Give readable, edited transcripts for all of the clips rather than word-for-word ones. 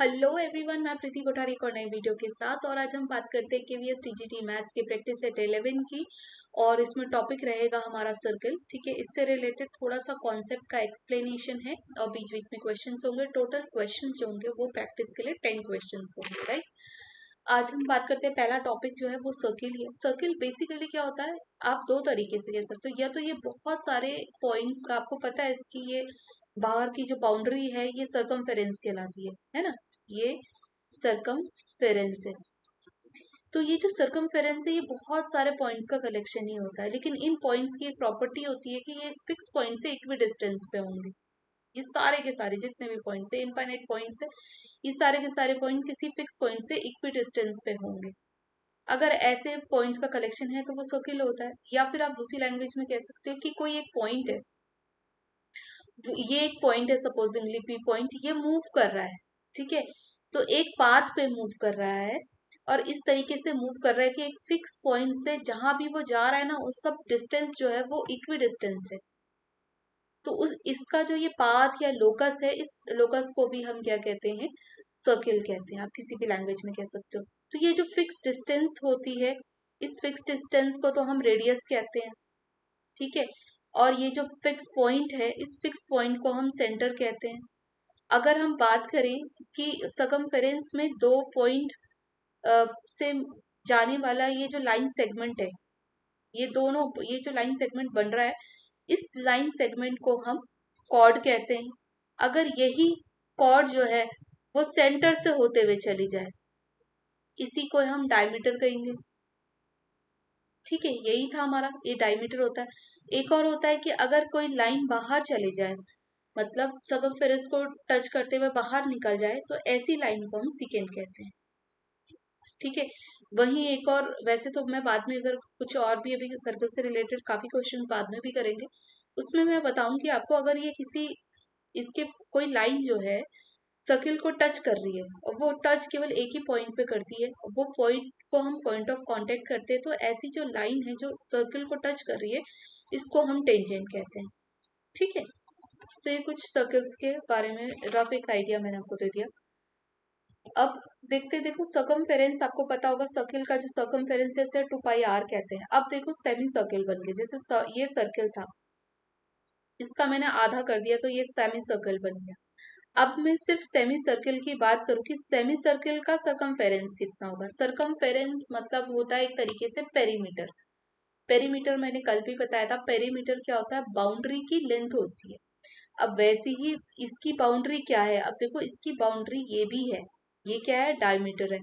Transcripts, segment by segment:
Hello everyone, मैं प्रीति कोठारी एक और नई वीडियो के साथ। और आज हम बात करते हैं केवीएस टीजीटी मैथ्स की प्रैक्टिस सेट 11 की। और इसमें टॉपिक रहेगा हमारा सर्कल। ठीक है, इससे रिलेटेड थोड़ा सा कॉन्सेप्ट का एक्सप्लेनेशन है और बीच बीच में क्वेश्चंस होंगे। टोटल क्वेश्चंस जो होंगे वो प्रैक्टिस के लिए 10 क्वेश्चंस होंगे, राइट। आज हम बात करते हैं, पहला टॉपिक जो है वो सर्किल ही है। सर्किल बेसिकली क्या होता है, आप दो तरीके से कह सकते हो। या तो ये बहुत सारे पॉइंट्स का आपको पता है, इसकी ये बाहर की जो बाउंड्री है ये सर्कमफेरेंस कहलाती है ना। ये सर्कमफेरेंस है। तो ये जो सर्कमफेरेंस है ये बहुत सारे पॉइंट्स का कलेक्शन ही होता है, लेकिन इन पॉइंट्स की एक प्रॉपर्टी होती है कि ये फिक्स पॉइंट से इक्वी डिस्टेंस पे होंगे। ये सारे के सारे जितने भी पॉइंट्स है, इनफाइनाइट पॉइंट्स है, ये सारे के सारे पॉइंट किसी फिक्स पॉइंट से इक्वी डिस्टेंस पे होंगे। अगर ऐसे पॉइंट्स का कलेक्शन है तो वो सर्किल होता है। या फिर आप दूसरी लैंग्वेज में कह सकते हो कि कोई एक पॉइंट है, ये एक पॉइंट है, सपोजिंगली पी पॉइंट, ये मूव कर रहा है। ठीक है, तो एक पाथ पे मूव कर रहा है और इस तरीके से मूव कर रहा है कि एक फिक्स पॉइंट से जहां भी वो जा रहा है ना, उस सब डिस्टेंस जो है वो इक्वी डिस्टेंस है। तो उस इसका जो ये पाथ या लोकस है, इस लोकस को भी हम क्या कहते हैं, सर्किल कहते हैं। आप किसी भी लैंग्वेज में कह सकते हो। तो ये जो फिक्स डिस्टेंस होती है, इस फिक्स डिस्टेंस को तो हम रेडियस कहते हैं। ठीक है, और ये जो फिक्स पॉइंट है, इस फिक्स पॉइंट को हम सेंटर कहते हैं। अगर हम बात करें कि सर्कमफेरेंस में दो पॉइंट से जाने वाला ये जो लाइन सेगमेंट है, ये दोनों, ये जो लाइन सेगमेंट बन रहा है, इस लाइन सेगमेंट को हम कॉर्ड कहते हैं। अगर यही कॉर्ड जो है वो सेंटर से होते हुए चली जाए, इसी को हम डायमीटर कहेंगे। ठीक है, यही था हमारा, ये डायमीटर होता है। एक और होता है कि अगर कोई लाइन बाहर चले जाए, मतलब सर्कमफेरेंस को टच करते हुए बाहर निकल जाए, तो ऐसी लाइन को हम सीकेंट कहते हैं। ठीक है, वही एक और, वैसे तो मैं बाद में अगर कुछ और भी, अभी सर्कल से रिलेटेड काफी क्वेश्चन बाद में भी करेंगे, उसमें मैं बताऊंगी आपको। अगर ये किसी, इसके कोई लाइन जो है सर्किल को टच कर रही है और वो टच केवल एक ही पॉइंट पे करती है, और वो पॉइंट को हम पॉइंट ऑफ कांटेक्ट करते हैं, तो ऐसी जो लाइन है जो सर्किल को टच कर रही है, इसको हम टेंजेंट कहते हैं। ठीक है, तो ये कुछ सर्कल्स के बारे में रफ एक आइडिया मैंने आपको दे दिया। अब देखते देखो, सर्कमफेरेंस आपको पता होगा, सर्किल का जो सर्कमफेरेंस है उसे 2πr कहते हैं। अब देखो सेमी सर्किल बन गया, जैसे ये सर्किल था, इसका मैंने आधा कर दिया तो ये सेमी सर्किल बन गया। अब मैं सिर्फ सेमी सर्किल की बात करूं कि सेमी सर्किल का सर्कमफेरेंस कितना होगा। सर्कमफेरेंस मतलब होता है एक तरीके से पेरीमीटर। पेरीमीटर मैंने कल भी बताया था, पेरीमीटर क्या होता है, बाउंड्री की लेंथ होती है। अब वैसे ही इसकी बाउंड्री क्या है, अब देखो इसकी बाउंड्री ये भी है, ये क्या है, डायमीटर है।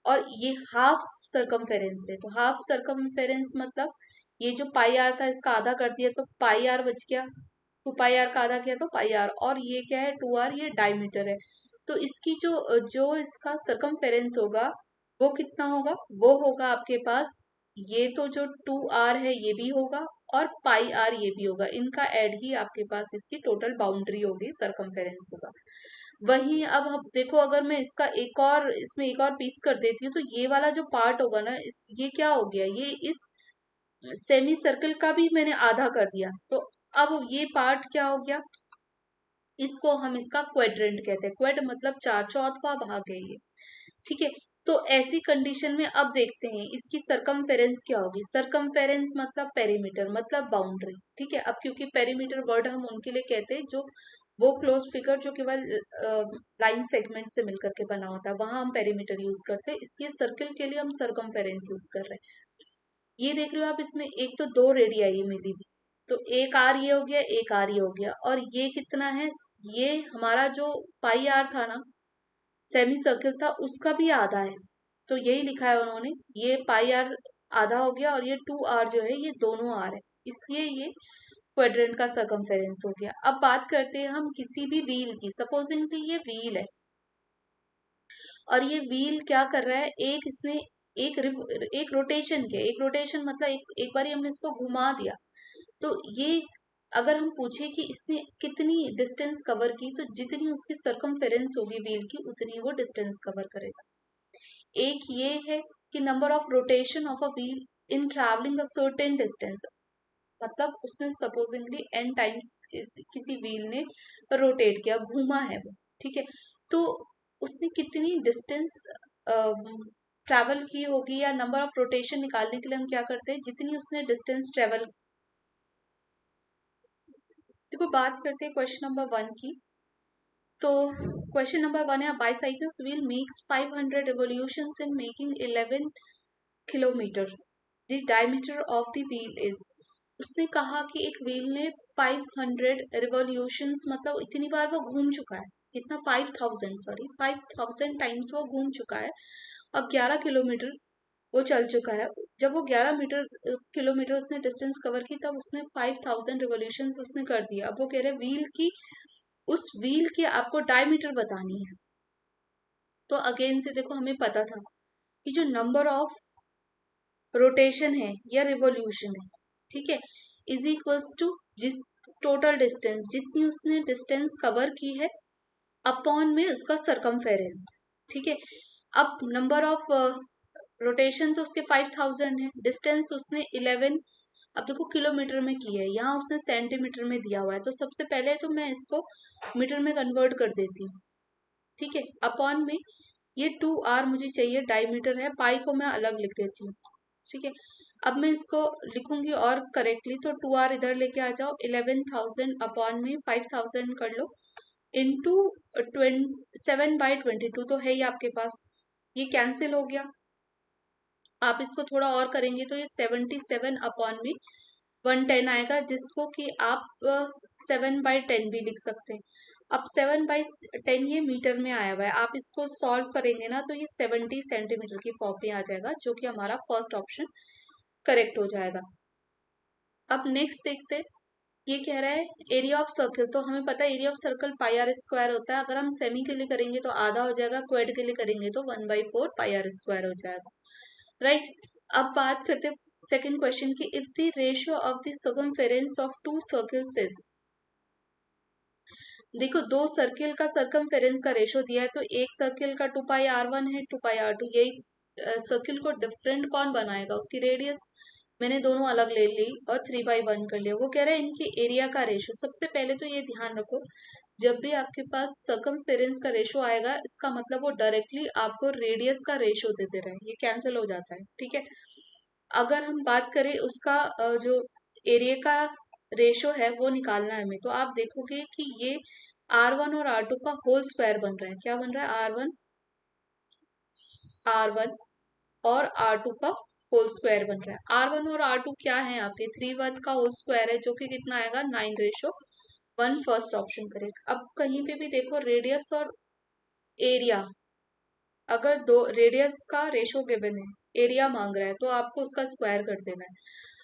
और ये हाफ सर्कमफेरेंस है, तो हाफ सर्कमफेरेंस मतलब ये जो पाई आर था इसका आधा कर दिया तो पाई आर बच गया, 2πr का आधा किया तो पाई आर, और ये क्या है, 2r, ये डायमीटर है। तो इसकी जो जो इसका सर्कमफेरेंस होगा वो कितना होगा, वो होगा आपके पास, ये तो जो 2r है ये भी होगा और पाई आर ये भी होगा, इनका ऐड ही आपके पास इसकी टोटल बाउंड्री होगी, सर्कमफेरेंस होगा। वहीं अब हम देखो, अगर मैं इसका एक और, इसमें एक और पीस कर देती हूँ, तो ये वाला जो पार्ट होगा ना, इस ये क्या हो गया, ये इस सेमी सर्कल का भी मैंने आधा कर दिया, तो अब ये पार्ट क्या हो गया, इसको हम इसका क्वाड्रेंट कहते हैं। क्वाड मतलब चार, चौथा भाग है ये। ठीक है, तो ऐसी कंडीशन में अब देखते हैं इसकी सरकमफेरेंस क्या होगी। सरकमफेरेंस मतलब पेरीमीटर, मतलब बाउंड्री। ठीक है, अब क्योंकि पेरीमीटर वर्ड हम उनके लिए कहते हैं जो वो क्लोज फिगर जो केवल लाइन सेगमेंट से मिलकर के बना होता है, वहां हम पेरीमीटर यूज करते हैं। इसलिए सर्किल के लिए हम सरकमफेरेंस यूज कर रहे हैं। ये देख रहे हो आप, इसमें एक तो दो रेडियाई मिली हुई, तो एक आर ये हो गया, एक आर ये हो गया, और ये कितना है, ये हमारा जो पाई आर था ना, सेमी सर्किल था, उसका भी आधा है। तो यही लिखा है उन्होंने, ये पाई आर आधा हो गया और ये 2r जो है ये दोनों आर है, इसलिए ये क्वाड्रेंट का सर्कमफेरेंस हो गया। अब बात करते हैं हम किसी भी व्हील की। सपोजिंगली ये व्हील है और ये व्हील क्या कर रहा है, एक इसने एक रोटेशन किया, एक रोटेशन मतलब एक बारी हमने इसको घुमा दिया, तो ये अगर हम पूछे कि इसने कितनी डिस्टेंस कवर की, तो जितनी उसकी सरकमफेरेंस होगी व्हील की, उतनी वो डिस्टेंस कवर करेगा। एक ये है कि number of rotation of a wheel in travelling a certain distance, मतलब उसने सपोजिंगली n टाइम्स किसी व्हील ने रोटेट किया, घूमा है वो। ठीक है, तो उसने कितनी डिस्टेंस ट्रैवल की होगी, या नंबर ऑफ रोटेशन निकालने के लिए हम क्या करते हैं, जितनी उसने डिस्टेंस ट्रेवल। देखो बात करते हैं क्वेश्चन नंबर 1 की। तो क्वेश्चन नंबर 1 है, bicycles wheel makes 500 revolutions in making 11 kilometre, the diameter of the wheel is. उसने कहा कि एक व्हील ने 500 रिवोल्यूशंस, मतलब इतनी बार वो घूम चुका है, कितना, 5000, सॉरी 5000 टाइम्स वो घूम चुका है। अब 11 किलोमीटर वो चल चुका है। जब वो 11 किलोमीटर उसने डिस्टेंस कवर की, तब उसने 5000 रिवोल्यूशंस उसने कर दिया। अब वो कह रहे व्हील की, उस व्हील की आपको डायमीटर बतानी है। तो अगेन से देखो हमें पता था कि जो नंबर ऑफ रोटेशन है या रिवोल्यूशन है, ठीक है, इज इक्वल्स टू जिस टोटल डिस्टेंस, जितनी उसने डिस्टेंस कवर की है अपॉन में उसका सरकमफेरेंस, ठीक है। अब नंबर ऑफ रोटेशन तो उसके 5000 है, डिस्टेंस उसने 11, अब देखो किलोमीटर में की है, यहाँ उसने सेंटीमीटर में दिया हुआ है, तो सबसे पहले तो मैं इसको मीटर में कन्वर्ट कर देती हूँ, ठीक है। अपॉन में ये 2r मुझे चाहिए, डायमीटर है, पाई को मैं अलग लिख देती हूँ, ठीक है। अब मैं इसको लिखूंगी और करेक्टली, तो 2r इधर लेके आ जाओ, 11,000 अपॉन में 5000 कर लो, इंटू 7/22 तो है ही आपके पास, ये कैंसिल हो गया। आप इसको थोड़ा और करेंगे तो ये 77 अपॉन में 110 आएगा, जिसको कि आप 7/10 भी लिख सकते हैं। अब 7/10 ये मीटर में आया हुआ है, आप इसको सॉल्व करेंगे ना तो ये 70 सेंटीमीटर की फॉर्म में आ जाएगा, जो कि हमारा फर्स्ट ऑप्शन करेक्ट हो जाएगा। अब नेक्स्ट देखते हैं, ये कह रहा है एरिया ऑफ सर्कल, तो हमें पता है area of circle pi R square होता है। अगर हम सेमी के लिए करेंगे तो आधा हो जाएगा, क्वाड के लिए करेंगे तो 1/4 पाई आर स्क्वायर हो जाएगा, राइट। अब बात करते हैं सेकंड क्वेश्चन की, if the ratio of the circumference of to circles is. देखो दो सर्किल का सर्कमफेरेंस का रेशियो दिया है, तो एक सर्किल का 2πr1 है, 2πr2, यही सर्किल को डिफरेंट कौन बनाएगा, उसकी रेडियस मैंने दोनों अलग ले ली और 3/1 कर लिया। वो कह रहे हैं इनके एरिया का रेशियो। सबसे पहले तो ये ध्यान रखो, जब भी आपके पास सर्कमफेरेंस का रेशियो आएगा, इसका मतलब वो डायरेक्टली आपको रेडियस का रेशियो दे दे रहा है, ये कैंसिल हो जाता है, ठीक है। अगर हम बात करें उसका जो एरिया का रेशो है वो निकालना है हमें, तो आप देखोगे कि ये R1 और R2 का होल स्क्वायर बन रहा है। क्या बन रहा है? R1 और R2 का होल स्क्वायर बन रहा है। R1 और R2 क्या है आपके? 3/1 का होल स्क्वायर है, जो कि कितना आएगा? 9:1, फर्स्ट ऑप्शन करेक्ट। अब कहीं पे भी देखो रेडियस और एरिया, अगर दो रेडियस का रेशो गिवन है, एरिया मांग रहा है, तो आपको उसका स्क्वायर कर देना है।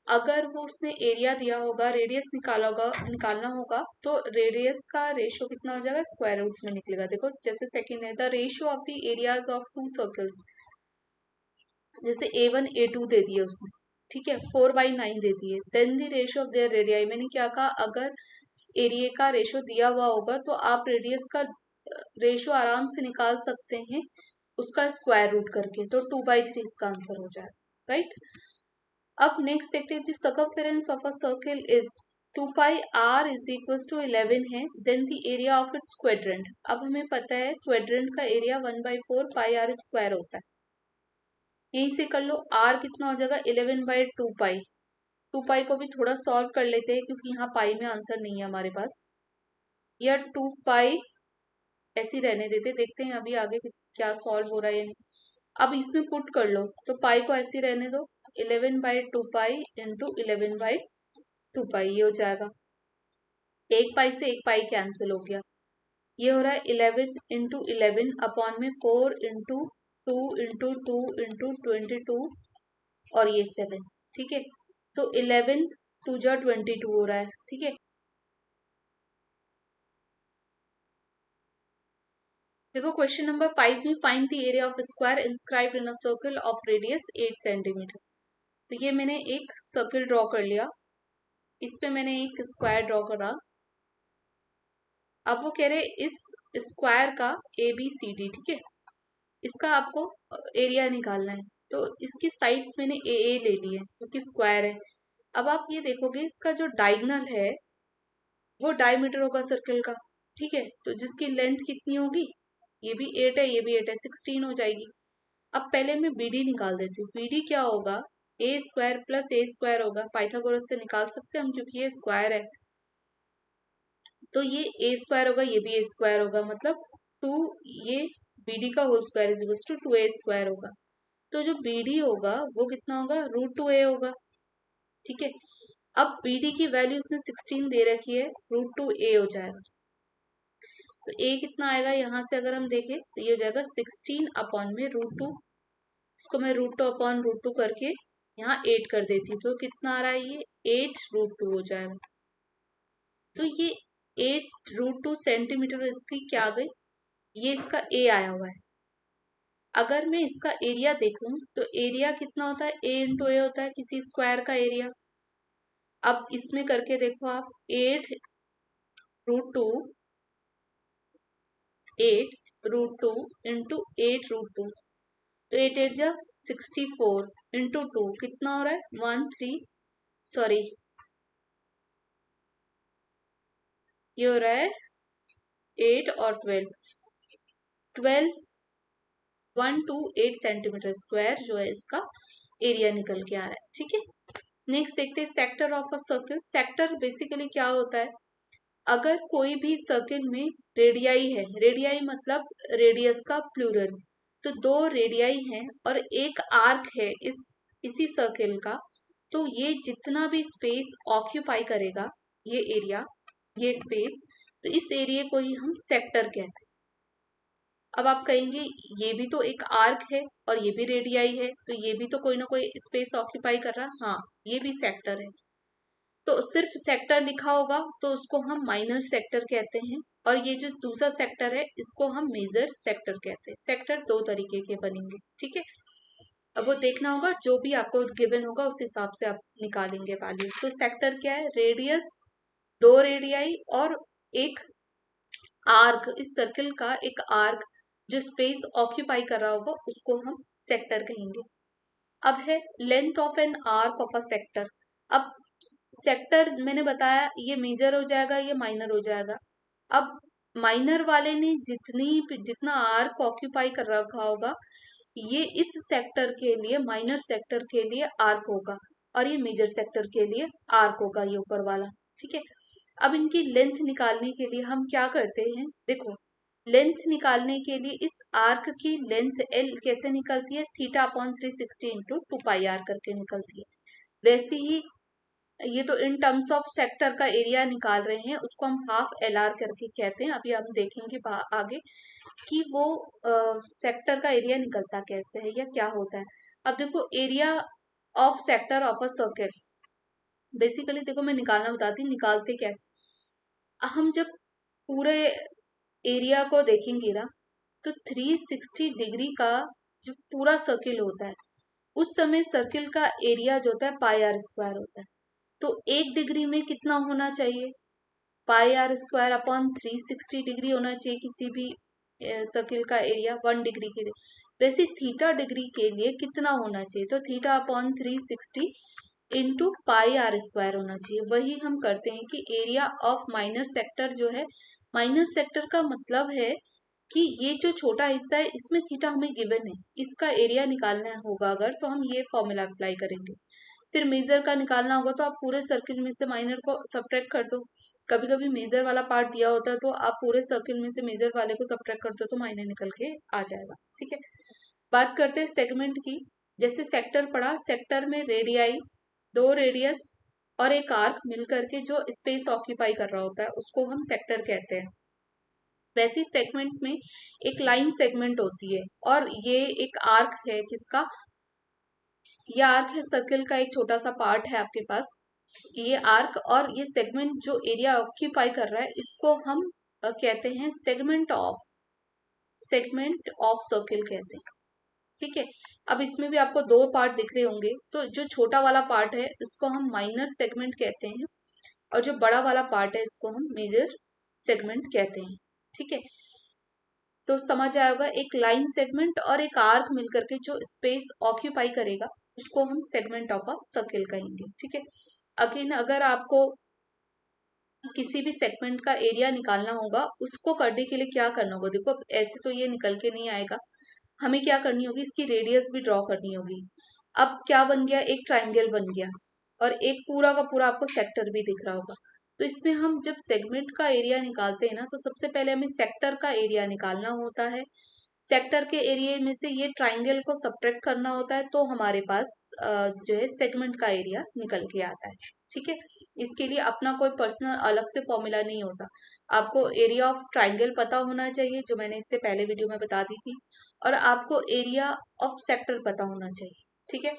अगर वो उसने एरिया दिया होगा, रेडियस निकालना होगा, तो रेडियस का रेशो कितना हो जाएगा? स्क्वायर रूट में निकलेगा। देखो जैसे सेकंड है, the ratio of the areas of to circles, जैसे A1 A2 दे दिए उसने, ठीक है, 4/9 दे दिए, then the ratio of their radii. मैंने क्या कहा, अगर एरिया का रेशो दिया हुआ होगा तो आप रेडियस का रेशो आराम से निकाल सकते हैं उसका स्क्वायर रूट करके, तो 2/3 इसका आंसर हो जाएगा, राइट। अब नेक्स्ट देखते हैं, circumference of a circle is 2πr is equal to 11 है, then the area of its quadrant. अब हमें पता है क्वाड्रेंट का एरिया 1/4 पाई आर स्क्वायर होता है, यहीं से कर लो। r कितना हो जाएगा? 11/2π। 2π को भी थोड़ा सॉल्व कर लेते हैं, क्योंकि यहाँ पाई में आंसर नहीं है हमारे पास, या 2π ऐसे ही रहने देते, देखते हैं अभी आगे क्या सॉल्व हो रहा है या नहीं। अब इसमें पुट कर लो, तो पाई को ऐसे ही रहने दो, 11/2π इंटू 11/2π, ये हो जाएगा। एक पाई से एक पाई कैंसिल हो गया, ये हो रहा है 11 इंटू 11 अपॉन में 4 इंटू 2 इंटू 2 इंटू 22 और ये 7, ठीक है। तो 11 2 जा 22 हो रहा है, ठीक है। देखो क्वेश्चन नंबर 5 में, find the area of square inscribed in a circle of radius 8 centimetre. तो ये मैंने एक सर्कल ड्रॉ कर लिया, इस पे मैंने एक स्क्वायर ड्रॉ करा। अब वो कह रहे इस स्क्वायर का ABCD, ठीक है, इसका आपको एरिया निकालना है। तो इसकी साइड्स मैंने ए ले ली है, क्योंकि स्क्वायर है। अब आप ये देखोगे इसका जो डायगोनल है वो डायमीटर होगा सर्कल का, ठीक है। तो जिसकी लेंथ कितनी होगी? ये भी 8 है, ये भी 8 है, 16 हो जाएगी। अब पहले मैं BD निकाल देती हूँ। BD क्या होगा, ए स्क्वायर प्लस ए स्क्वायर होगा, पाइथागोरस से निकाल सकते हैं हम क्योंकि ये स्क्वायर है। तो ये ए स्क्वायर होगा, ये भी ए स्क्वायर होगा, मतलब 2, ये BD का whole square is equal to 2a square होगा। तो जो BD होगा वो कितना होगा, √2a होगा। ठीक है, अब BD की वैल्यू उसने 16 दे रखी है, √2a हो जाएगा। तो a कितना आएगा, यहाँ से अगर हम देखें तो ये हो जाएगा 16 अपॉन में √2। इसको मैं √2 अपॉन √2 करके यहाँ 8 कर देती हूँ, तो कितना आ रहा है, ये 8√2 हो जाएगा। तो ये 8√2 सेंटीमीटर इसकी क्या आ गई, ये इसका ए आया हुआ है। अगर मैं इसका एरिया देखूं तो एरिया कितना होता है, ए इंटू ए होता है किसी स्क्वायर का एरिया। अब इसमें करके देखो आप, 8√2 8√2 इंटू 8√2, तो 8 8 जा 64 इंटू 2 कितना हो रहा है, ये हो रहा है 8 और 12 128 सेंटीमीटर स्क्वायर जो है इसका एरिया निकल के आ रहा है। ठीक है, नेक्स्ट देखते हैं sector of a circle. Sector basically क्या होता है, अगर कोई भी सर्किल में रेडियाई है, रेडियाई मतलब रेडियस का प्लूरल, तो 2 रेडियाई हैं और एक आर्क है इसी सर्किल का, तो ये जितना भी स्पेस ऑक्यूपाई करेगा, ये एरिया, ये स्पेस, तो इस एरिया को ही हम सेक्टर कहते हैं। अब आप कहेंगे ये भी तो एक आर्क है और ये भी रेडियाई है, तो ये भी तो कोई ना कोई स्पेस ऑक्यूपाई कर रहा, हाँ ये भी सेक्टर है। तो सिर्फ सेक्टर लिखा होगा तो उसको हम माइनर सेक्टर कहते हैं, और ये जो दूसरा सेक्टर है इसको हम मेजर सेक्टर कहते हैं। सेक्टर 2 तरीके के बनेंगे। ठीक है, अब वो देखना होगा, जो भी आपको गिवन होगा उस हिसाब से आप निकालेंगे वैल्यू। तो सेक्टर क्या है, रेडियस, 2 रेडियाई और एक आर्क, इस सर्किल का एक आर्क जो स्पेस ऑक्यूपाई कर रहा होगा उसको हम सेक्टर कहेंगे। अब है length of an arc of a sector. अब सेक्टर मैंने बताया ये मेजर हो जाएगा, ये माइनर हो जाएगा। अब माइनर वाले ने जितना आर्क ऑक्यूपाई कर रखा होगा, ये इस सेक्टर के लिए, माइनर सेक्टर के लिए आर्क होगा, और ये मेजर सेक्टर के लिए आर्क होगा, ये ऊपर वाला। ठीक है, अब इनकी लेंथ निकालने के लिए हम क्या करते हैं, देखो लेंथ निकालने के लिए इस आर्क की लेंथ एल कैसे निकलती है, θ/360 इंटू 2πr करके निकलती है। वैसे ही ये तो इन टर्म्स ऑफ सेक्टर का एरिया निकाल रहे हैं, उसको हम हाफ LR करके कहते हैं। अभी हम देखेंगे आगे कि वो सेक्टर का एरिया निकलता कैसे है या क्या होता है। अब देखो area of sector of a circle, basically देखो मैं निकालना बताती हूँ, निकालते कैसे। हम जब पूरे एरिया को देखेंगे ना, तो 360 डिग्री का जो पूरा सर्किल होता है, उस समय सर्किल का एरिया जो होता है πr² होता है। तो 1 डिग्री में कितना होना चाहिए, πr² अपॉन 360 डिग्री होना चाहिए किसी भी सर्किल का एरिया 1 डिग्री के लिए। वैसे थीटा डिग्री के लिए कितना होना चाहिए, तो θ/360 इंटू πr² होना चाहिए। वही हम करते हैं कि एरिया ऑफ माइनर सेक्टर जो है, माइनर सेक्टर का मतलब है कि ये जो छोटा हिस्सा है इसमें थीटा हमें गिवन है, इसका एरिया निकालना होगा अगर, तो हम ये फॉर्मूला अप्लाई करेंगे। फिर मेजर का निकालना होगा तो आप पूरे सर्किल में से माइनर को सब्ट्रैक्ट कर दो। कभी कभी मेजर वाला पार्ट दिया होता है तो आप पूरे सर्किल में से मेजर वाले को सब्ट्रैक्ट कर दो तो माइनर निकल के आ जाएगा। ठीक है, बात करते हैं सेगमेंट की। जैसे सेक्टर पढ़ा, सेक्टर में रेडियाई, 2 रेडियस और एक आर्क मिलकर के जो स्पेस ऑक्यूपाई कर रहा होता है उसको हम सेक्टर कहते हैं। वैसे सेगमेंट में एक लाइन सेगमेंट होती है, और ये एक आर्क है किसका, ये आर्क है सर्किल का एक छोटा सा पार्ट है आपके पास, ये आर्क, और ये सेगमेंट जो एरिया ऑक्यूपाई कर रहा है इसको हम कहते हैं सेगमेंट ऑफ सर्किल कहते हैं। ठीक है, अब इसमें भी आपको 2 पार्ट दिख रहे होंगे, तो जो छोटा वाला पार्ट है इसको हम माइनर सेगमेंट कहते हैं, और जो बड़ा वाला पार्ट है इसको हम मेजर सेगमेंट कहते हैं। ठीक है, तो समझ आया होगा, एक लाइन सेगमेंट और एक आर्क मिलकर के जो स्पेस ऑक्यूपाई करेगा उसको हम सेगमेंट ऑफ अ सर्किल कहेंगे। ठीक है, अगेन अगर आपको किसी भी सेगमेंट का एरिया निकालना होगा, उसको करने के लिए क्या करना होगा, देखो अब ऐसे तो ये निकल के नहीं आएगा, हमें क्या करनी होगी, इसकी रेडियस भी ड्रॉ करनी होगी। अब क्या बन गया, एक ट्राइंगल बन गया और एक पूरा का पूरा आपको सेक्टर भी दिख रहा होगा। तो इसमें हम जब सेगमेंट का एरिया निकालते हैं ना, तो सबसे पहले हमें सेक्टर का एरिया निकालना होता है। सेक्टर के एरिया में से ये ट्राइंगल को सब्ट्रैक्ट करना होता है, तो हमारे पास जो है सेगमेंट का एरिया निकल के आता है। ठीक है, इसके लिए अपना कोई पर्सनल अलग से फॉर्मूला नहीं होता। आपको एरिया ऑफ ट्राइंगल पता होना चाहिए, जो मैंने इससे पहले वीडियो में बता दी थी, और आपको एरिया ऑफ सेक्टर पता होना चाहिए। ठीक है,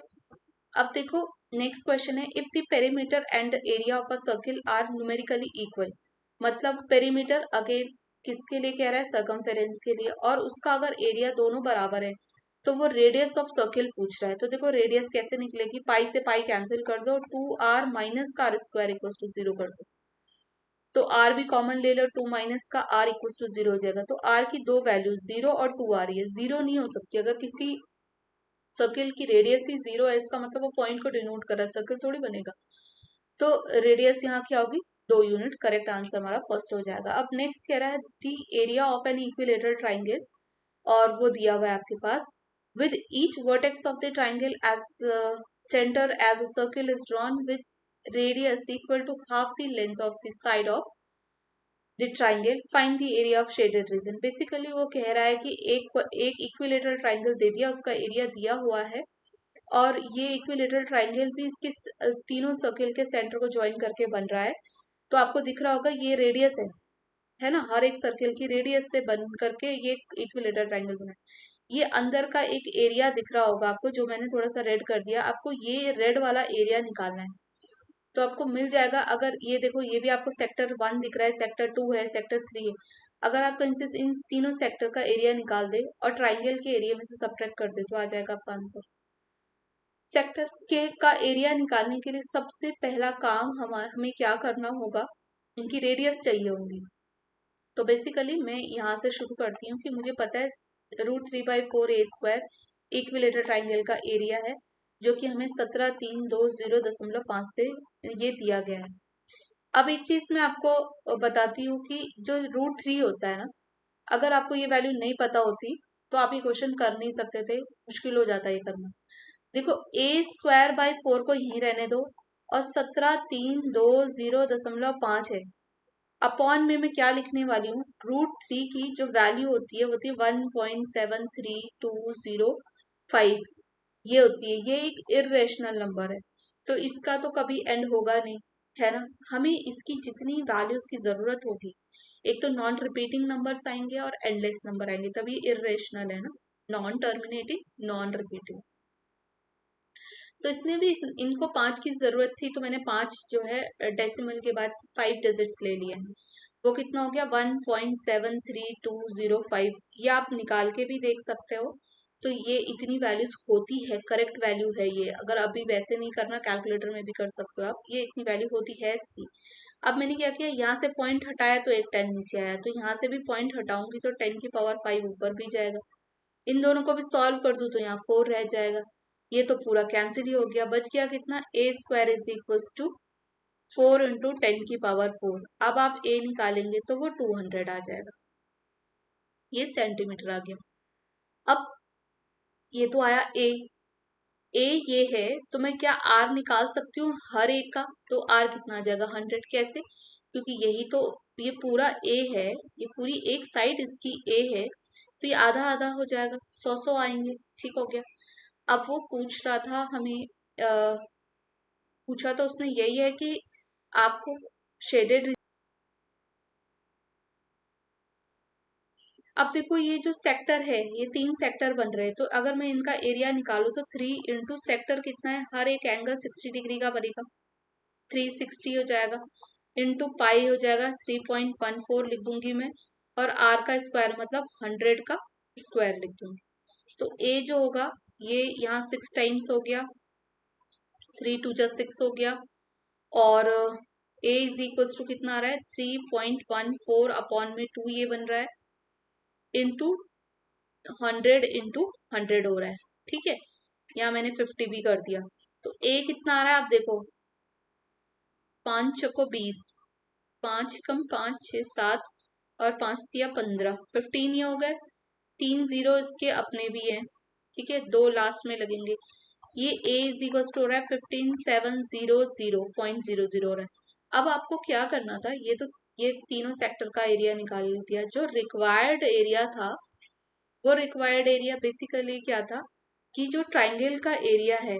अब देखो नेक्स्ट क्वेश्चन है, if the perimeter and area of a circle are numerically equal, मतलब पेरीमीटर अगेन किसके लिए कह रहा है, सर्कमफेरेंस के लिए, और उसका अगर एरिया दोनों बराबर है तो वो रेडियस ऑफ सर्किल पूछ रहा है। तो देखो रेडियस कैसे निकलेगी, पाई से पाई कैंसिल कर दो, 2r माइनस का r स्क्वायर इक्वल टू 0 कर दो, तो r भी कॉमन ले लो, 2 माइनस का r इक्वल टू 0 हो जाएगा। तो r की दो वैल्यू 0 और 2 आ रही है, 0 नहीं हो सकती। अगर किसी सर्किल की रेडियस ही 0 है, इसका मतलब वो पॉइंट को डिनोट कर रहा है, सर्किल थोड़ी बनेगा। तो रेडियस यहाँ क्या होगी, 2 यूनिट। करेक्ट आंसर हमारा फर्स्ट हो जाएगा। अब नेक्स्ट कह रहा है the area of an equilateral triangle, और वो दिया हुआ है आपके पास, with each vertex of the triangle as center as a circle is drawn with radius equal to half the length of the side of the triangle, find the area of shaded region। Basically वो कह रहा है कि एक equilateral triangle दे दिया, उसका area दिया हुआ है, और ये इक्विलेटरल ट्राइंगल भी इसके तीनों सर्किल के सेंटर को ज्वाइन करके बन रहा है। तो आपको दिख रहा होगा ये रेडियस है ना, हर एक सर्किल की रेडियस से बन करके ये इक्विलेटरल ट्राइंगल बना है। ये अंदर का एक एरिया दिख रहा होगा आपको, जो मैंने थोड़ा सा रेड कर दिया, आपको ये रेड वाला एरिया निकालना है। तो आपको मिल जाएगा, अगर ये देखो ये भी आपको सेक्टर 1 दिख रहा है, सेक्टर 2 है, सेक्टर 3 है। अगर आप कहीं से इन तीनों सेक्टर का एरिया निकाल दे और ट्राइंगल के एरिया में से सब्ट्रैक्ट कर दे, तो आ जाएगा आपका आंसर। सेक्टर के का एरिया निकालने के लिए सबसे पहला काम हमें क्या करना होगा, इनकी रेडियस चाहिए होंगी। तो बेसिकली मैं यहाँ से शुरू करती हूँ कि मुझे पता है √3/4 a² इक्विलेटरल ट्राइंगल का एरिया है, जो कि हमें 17,320.5 से ये दिया गया है। अब एक चीज मैं आपको बताती हूँ कि जो √3 होता है ना, अगर आपको ये वैल्यू नहीं पता होती तो आप ये क्वेश्चन कर नहीं सकते थे, मुश्किल हो जाता है ये करना। देखो a²/4 को यहीं रहने दो, और 17,320.5 है। अपॉन में मैं क्या लिखने वाली हूँ, √3 की जो वैल्यू होती है वो होती है 1.73205, ये होती है, ये एक इरेशनल नंबर है, तो इसका तो कभी एंड होगा नहीं, है ना। हमें इसकी जितनी वैल्यूज की जरूरत होगी, एक तो नॉन रिपीटिंग नंबर्स आएंगे और एंडलेस नंबर आएंगे, तभी इरेशनल है ना, नॉन टर्मिनेटिंग नॉन रिपीटिंग। तो इसमें भी इनको 5 की जरूरत थी, तो मैंने 5 जो है डेसिमल के बाद 5 डिजिट्स ले लिए हैं। वो कितना हो गया, 1.73205, ये आप निकाल के भी देख सकते हो। तो ये इतनी वैल्यूज होती है, करेक्ट वैल्यू है ये। अगर अभी वैसे नहीं करना, कैलकुलेटर में भी कर सकते हो आप, ये इतनी वैल्यू होती है इसकी। अब मैंने क्या किया, यहाँ से पॉइंट हटाया तो एक 10 नीचे आया, तो यहाँ से भी पॉइंट हटाऊंगी तो 10⁵ ऊपर भी जाएगा। इन दोनों को भी सॉल्व कर दूं तो यहाँ 4 रह जाएगा, ये तो पूरा कैंसिल ही हो गया। बच गया कितना, a² is equals to 4 into 10⁴। अब आप a निकालेंगे तो वो 200 आ जाएगा, ये सेंटीमीटर आ गया। अब ये तो आया a ये है, तो मैं क्या r निकाल सकती हूँ हर एक का, तो r कितना आ जाएगा, 100। कैसे, क्योंकि यही तो, ये पूरा a है, ये पूरी एक साइड इसकी a है, तो ये आधा आधा हो जाएगा, 100 आएंगे। ठीक हो गया। अब वो पूछ रहा था हमें, पूछा तो उसने यही है कि आपको शेडेड, अब देखो ये जो सेक्टर है, ये 3 सेक्टर बन रहे हैं, तो अगर मैं इनका एरिया निकालू तो 3 इंटू सेक्टर कितना है, हर एक एंगल 60 डिग्री का बनेगा, 360 हो जाएगा, इंटू पाई हो जाएगा 3.14 लिख दूंगी मैं, और आर का स्क्वायर मतलब 100 का स्क्वायर लिख दूंगी। तो ए जो होगा ये यहाँ 6 टाइम्स हो गया, 3 × 2 = 6 हो गया, और a इज इक्वल्स टू कितना आ रहा है, 3.14 अपॉन में 2 ये बन रहा है, इंटू 100 × 100 हो रहा है। ठीक है, यहाँ मैंने 50 भी कर दिया। तो a कितना आ रहा है आप देखो, 5 × 20, 5 कम 5 6 7 और 5 दिया 15, 15 ये हो गए। 3 जीरो इसके अपने भी हैं, ठीक है, 2 लास्ट में लगेंगे। ये a इज इक्वल टू हो रहा है 15,700.00 हो रहा है। अब आपको क्या करना था, ये तीनों सेक्टर का एरिया निकाल दिया। जो रिक्वायर्ड एरिया था, वो रिक्वायर्ड एरिया बेसिकली क्या था कि जो ट्राइंगल का एरिया है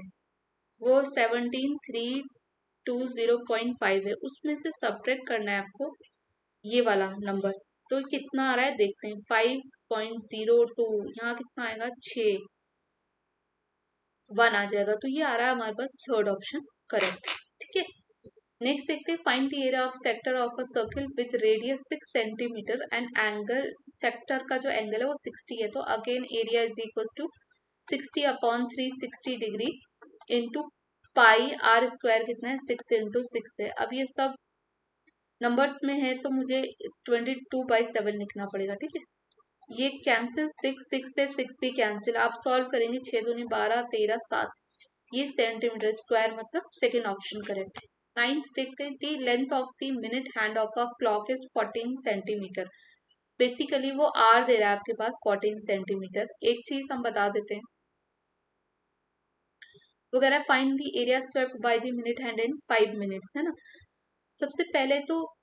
वो 17,320.5 है, उसमें से सब्ट्रैक्ट करना है आपको ये वाला नंबर। तो कितना आ रहा है देखते हैं, 5.02, यहाँ कितना आएगा 6, 1 आ जाएगा। तो ये आ रहा है हमारे पास थर्ड ऑप्शन करेक्ट, ठीक है। नेक्स्ट देखते हैं, find the area of sector of a circle with radius 6 centimetre and angle, sector का जो एंगल है वो 60 है। तो again area is equal to 60 upon 360 degree into pi, R square कितना है 6 इंटू 6 है। अब ये सब नंबर्स में है तो मुझे 22/7 लिखना पड़ेगा, ठीक है। ये कैंसिल, 6 से 6 भी कैंसिल, आप सॉल्व करेंगे 6 दूनी 12 13 7, ये सेंटीमीटर स्क्वायर, मतलब सेकेंड ऑप्शन करेक्ट है। नाइन्थ देखते हैं, the length of the minute hand of a clock is 14 centimetre. Basically वो आर दे रहा है आपके पास 14 सेंटीमीटर। एक चीज हम बता देते हैं, वो कह रहा है find the area swept by the minute hand in 5 minutes, है ना। सबसे पहले तो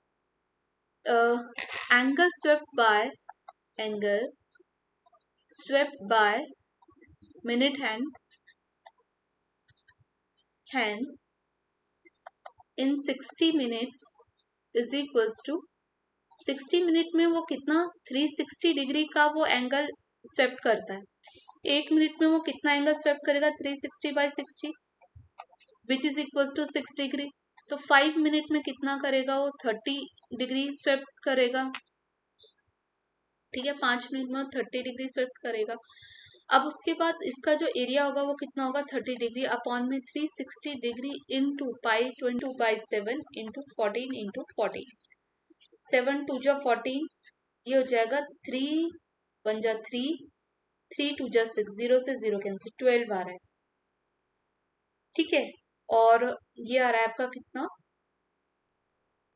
angle swept by minute hand in 60 minutes is equals to 60 minute में वो कितना 360 डिग्री का वो एंगल स्वेप्ट करता है। 1 मिनट में वो कितना एंगल स्वेप्ट करेगा 360/60, which is equals to 6 degree. तो 5 मिनट में कितना करेगा वो 30 डिग्री स्वेप्ट करेगा, ठीक है। 5 मिनट में वो 30 डिग्री स्वेप्ट करेगा। अब उसके बाद इसका जो एरिया होगा वो कितना होगा 30 डिग्री अपॉन में 360 डिग्री इंटू पाई 22/7 इंटू 14 इंटू 14, 7 2 जा 14, ये हो जाएगा 3 1 जा 3, 3 2 जा 6, 0 से 0 कैंसिल, 12 आ रहा है, ठीक है। और ये आ रहा है आपका कितना,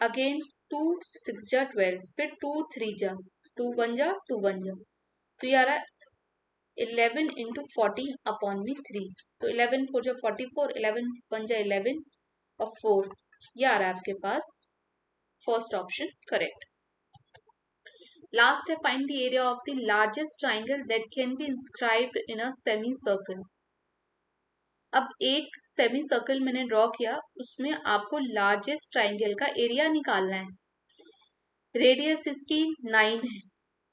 अगेन 2 6 जा 12, फिर 2 3 जा 2 1 जा 2 1 जा, तो ये आ रहा है 11 इंटू 14 अपॉन में 3। तो 11 4 जा 44, 11 1 जा 11 और 4, ये आ रहा है आपके पास फर्स्ट ऑप्शन करेक्ट। लास्ट है, find the area of the largest triangle that can be inscribed in a semi circle. अब एक सेमी सर्कल मैंने ड्रॉ किया, उसमें आपको लार्जेस्ट ट्राइंगल का एरिया निकालना है। रेडियस इसकी 9 है,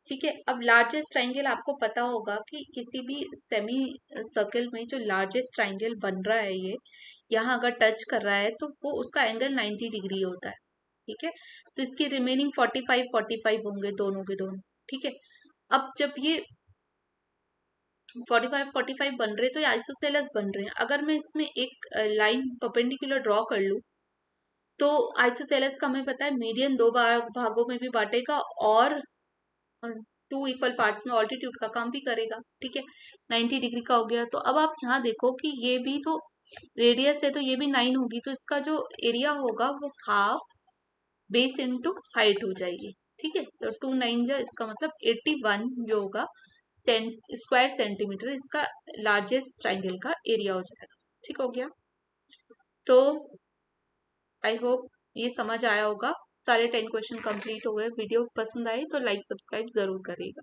ठीक है। अब लार्जेस्ट ट्राइंगल आपको पता होगा कि किसी भी सेमी सर्कल में जो लार्जेस्ट ट्राइंगल बन रहा है, ये यहाँ अगर टच कर रहा है तो वो उसका एंगल 90 डिग्री होता है, ठीक है। तो इसकी रिमेनिंग 45 होंगे दोनों के दोनों, ठीक है। अब जब ये 45 बन रहे तो ये आइसोसेलेस बन रहे हैं। अगर मैं इसमें एक लाइन परपेंडिकुलर ड्रॉ कर लूं तो आइसोसेलेस का हमें पता है मीडियन दो भागों में भी बांटेगा और 2 इक्वल पार्ट्स में ऑल्टीट्यूड का काम भी करेगा, ठीक है। 90 डिग्री का हो गया। तो अब आप यहाँ देखो कि ये भी तो रेडियस है तो ये भी 9 होगी, तो इसका जो एरिया होगा वो हाफ बेस इंटू हाइट हो जाएगी, ठीक है। तो 2 9 जा, इसका मतलब 81 जो होगा स्क्वायर सेंटीमीटर इसका लार्जेस्ट ट्राइंगल का एरिया हो जाएगा, ठीक हो गया। तो आई होप ये समझ आया होगा। सारे 10 क्वेश्चन कंप्लीट हो गए। वीडियो पसंद आए तो लाइक सब्सक्राइब जरूर करिएगा।